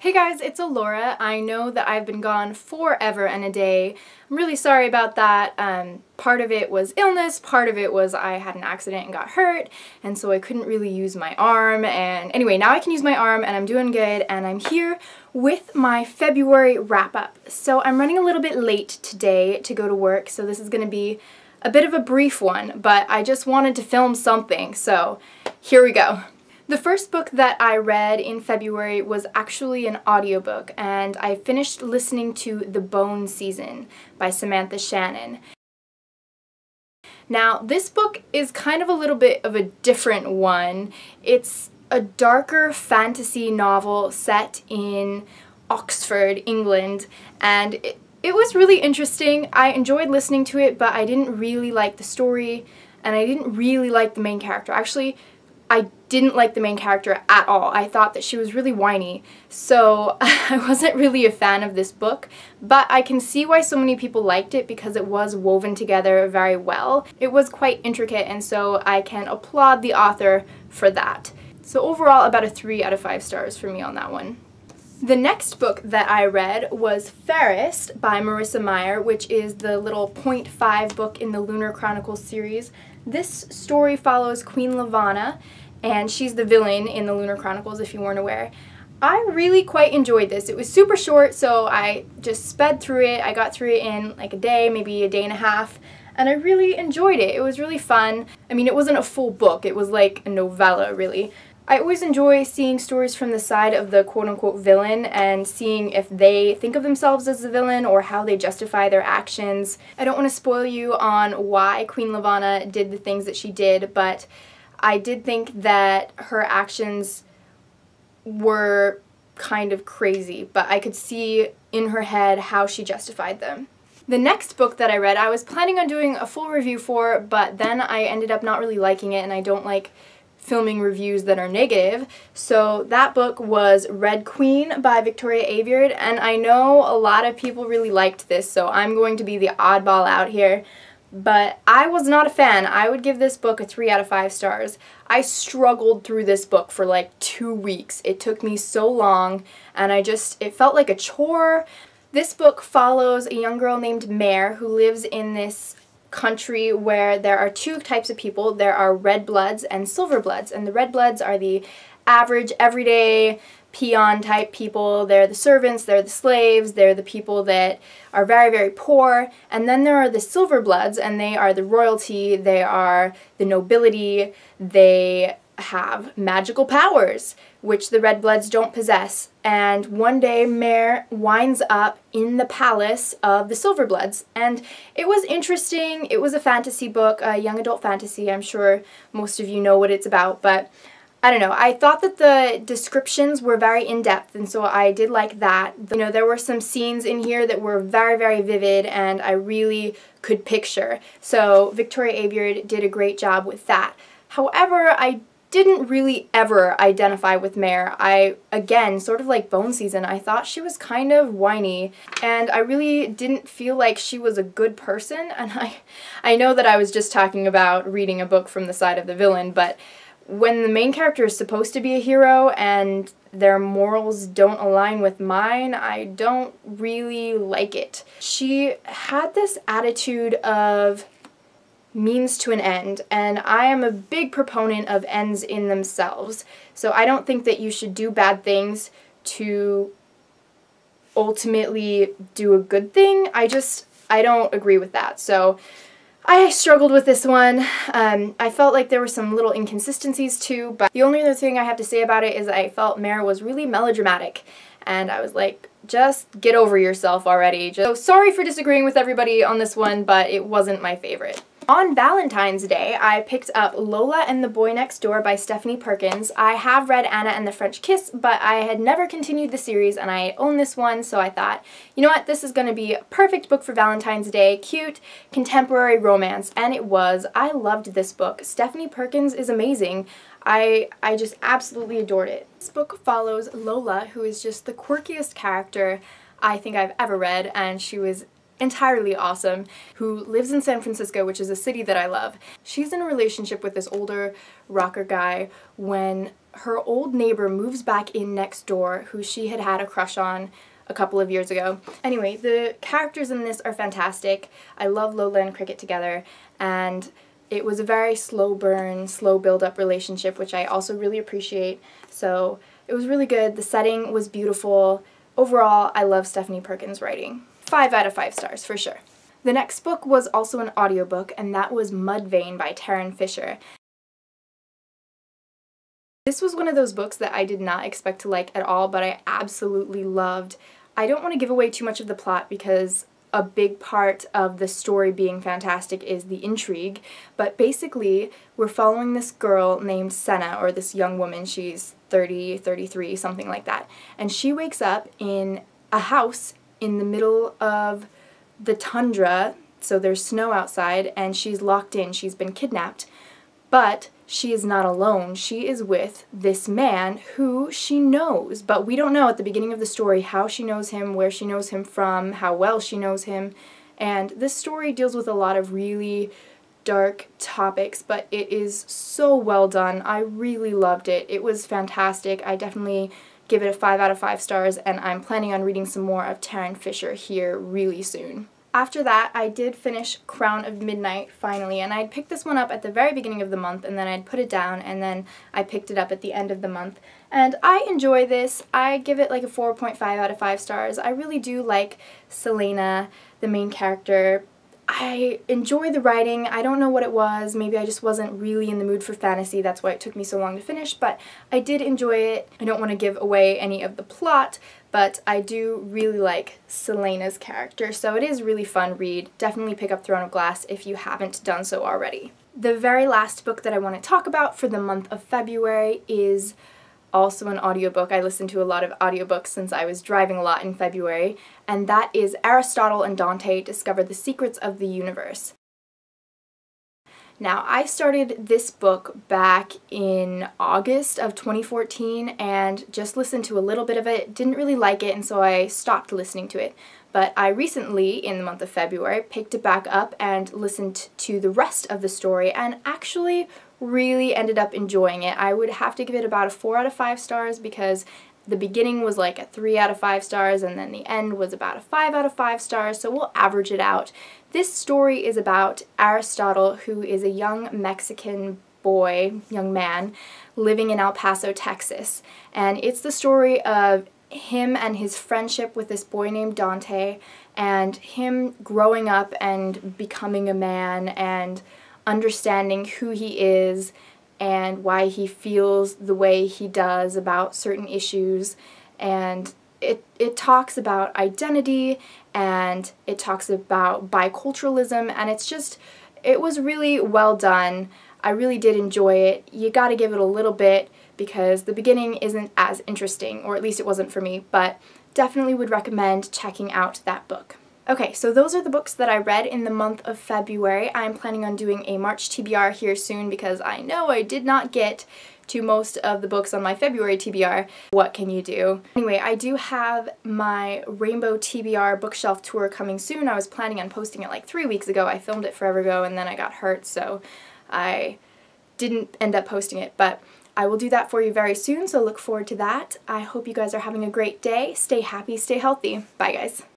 Hey guys, it's Alora. I know that I've been gone forever and a day. I'm really sorry about that. Part of it was illness, part of it was I had an accident and got hurt, and so I couldn't really use my arm. And anyway, now I can use my arm and I'm doing good, and I'm here with my February wrap-up. So I'm running a little bit late today to go to work, so this is going to be a bit of a brief one, but I just wanted to film something, so here we go. The first book that I read in February was actually an audiobook, and I finished listening to The Bone Season by Samantha Shannon. Now, this book is kind of a little bit of a different one. It's a darker fantasy novel set in Oxford, England, and it was really interesting. I enjoyed listening to it, but I didn't really like the story, and I didn't really like the main character. Actually, I didn't like the main character at all. I thought that she was really whiny, so I wasn't really a fan of this book, but I can see why so many people liked it because it was woven together very well. It was quite intricate, and so I can applaud the author for that. So overall, about a 3 out of 5 stars for me on that one. The next book that I read was Fairest by Marissa Meyer, which is the little .5 book in the Lunar Chronicles series. This story follows Queen Lavanna, and she's the villain in the Lunar Chronicles, if you weren't aware. I really quite enjoyed this. It was super short, so I just sped through it. I got through it in like a day, maybe a day and a half, and I really enjoyed it. It was really fun. I mean, it wasn't a full book. It was like a novella, really. I always enjoy seeing stories from the side of the quote-unquote villain and seeing if they think of themselves as the villain or how they justify their actions. I don't want to spoil you on why Queen Lavanna did the things that she did, but I did think that her actions were kind of crazy, but I could see in her head how she justified them. The next book that I read, I was planning on doing a full review for, but then I ended up not really liking it, and I don't like filming reviews that are negative. So that book was Red Queen by Victoria Aveyard, and I know a lot of people really liked this, so I'm going to be the oddball out here. But I was not a fan. I would give this book a 3 out of 5 stars. I struggled through this book for like 2 weeks. It took me so long, and it felt like a chore. This book follows a young girl named Mare who lives in this country where there are 2 types of people. There are red bloods and silver bloods, and the red bloods are the average, everyday, peon type people. They're the servants, they're the slaves, they're the people that are very, very poor. And then there are the silver bloods, and they are the royalty, they are the nobility, they have magical powers, which the red bloods don't possess. And one day Mare winds up in the palace of the silver bloods, and it was interesting. It was a fantasy book, a young adult fantasy. I'm sure most of you know what it's about, but I don't know. I thought that the descriptions were very in-depth, and so I did like that. You know, there were some scenes in here that were very, very vivid, and I really could picture. So Victoria Aveyard did a great job with that. However, I didn't really ever identify with Mare. Again, sort of like Bone Season, I thought she was kind of whiny, and I really didn't feel like she was a good person. And I know that I was just talking about reading a book from the side of the villain, but when the main character is supposed to be a hero and their morals don't align with mine, I don't really like it. She had this attitude of means to an end, and I am a big proponent of ends in themselves. So I don't think that you should do bad things to ultimately do a good thing. I don't agree with that. So I struggled with this one. I felt like there were some little inconsistencies too, but the only other thing I have to say about it is I felt Mare was really melodramatic, and I was like, just get over yourself already. So sorry for disagreeing with everybody on this one, but it wasn't my favorite. On Valentine's Day, I picked up Lola and the Boy Next Door by Stephanie Perkins. I have read Anna and the French Kiss, but I had never continued the series, and I own this one, so I thought, you know what, this is going to be a perfect book for Valentine's Day. Cute, contemporary romance, and it was. I loved this book. Stephanie Perkins is amazing. I just absolutely adored it. This book follows Lola, who is just the quirkiest character I think I've ever read, and she was entirely awesome, who lives in San Francisco, which is a city that I love. She's in a relationship with this older rocker guy when her old neighbor moves back in next door, who she had had a crush on a couple of years ago. Anyway, the characters in this are fantastic. I love Lola and Cricket together, and it was a very slow burn, slow build-up relationship, which I also really appreciate. So it was really good. The setting was beautiful. Overall, I love Stephanie Perkins' writing. 5 out of 5 stars for sure. The next book was also an audiobook, and that was Mudvayne by Tarryn Fisher. This was one of those books that I did not expect to like at all, but I absolutely loved. I don't want to give away too much of the plot because a big part of the story being fantastic is the intrigue, but basically we're following this girl named Senna, or this young woman. She's 30, 33, something like that, and she wakes up in a house in the middle of the tundra, so there's snow outside, and she's locked in. She's been kidnapped, but she is not alone. She is with this man who she knows, but we don't know at the beginning of the story how she knows him, where she knows him from, how well she knows him, and this story deals with a lot of really dark topics, but it is so well done. I really loved it. It was fantastic. I definitely give it a 5 out of 5 stars, and I'm planning on reading some more of Tarryn Fisher here really soon. After that, I did finish Crown of Midnight finally, and I'd picked this one up at the very beginning of the month, and then I'd put it down, and then I picked it up at the end of the month. And I enjoy this. I give it like a 4.5 out of 5 stars. I really do like Selena, the main character. I enjoy the writing. I don't know what it was. Maybe I just wasn't really in the mood for fantasy. That's why it took me so long to finish, but I did enjoy it. I don't want to give away any of the plot, but I do really like Selena's character, so it is a really fun read. Definitely pick up Throne of Glass if you haven't done so already. The very last book that I want to talk about for the month of February is also an audiobook. I listened to a lot of audiobooks since I was driving a lot in February, and that is Aristotle and Dante Discover the Secrets of the Universe. Now, I started this book back in August of 2014 and just listened to a little bit of it, didn't really like it, and so I stopped listening to it. But I recently, in the month of February, picked it back up and listened to the rest of the story, and actually really ended up enjoying it. I would have to give it about a 4 out of 5 stars because the beginning was like a 3 out of 5 stars, and then the end was about a 5 out of 5 stars, so we'll average it out. This story is about Aristotle, who is a young Mexican boy, young man, living in El Paso, Texas. And it's the story of him and his friendship with this boy named Dante, and him growing up and becoming a man and understanding who he is and why he feels the way he does about certain issues. And it talks about identity, and it talks about biculturalism, and it was really well done. I really did enjoy it. You gotta give it a little bit because the beginning isn't as interesting, or at least it wasn't for me, but definitely would recommend checking out that book. Okay, so those are the books that I read in the month of February. I'm planning on doing a March TBR here soon because I know I did not get to most of the books on my February TBR. What can you do? Anyway, I do have my Rainbow TBR bookshelf tour coming soon. I was planning on posting it like 3 weeks ago. I filmed it forever ago and then I got hurt, so I didn't end up posting it, but I will do that for you very soon, so look forward to that. I hope you guys are having a great day. Stay happy, stay healthy. Bye, guys.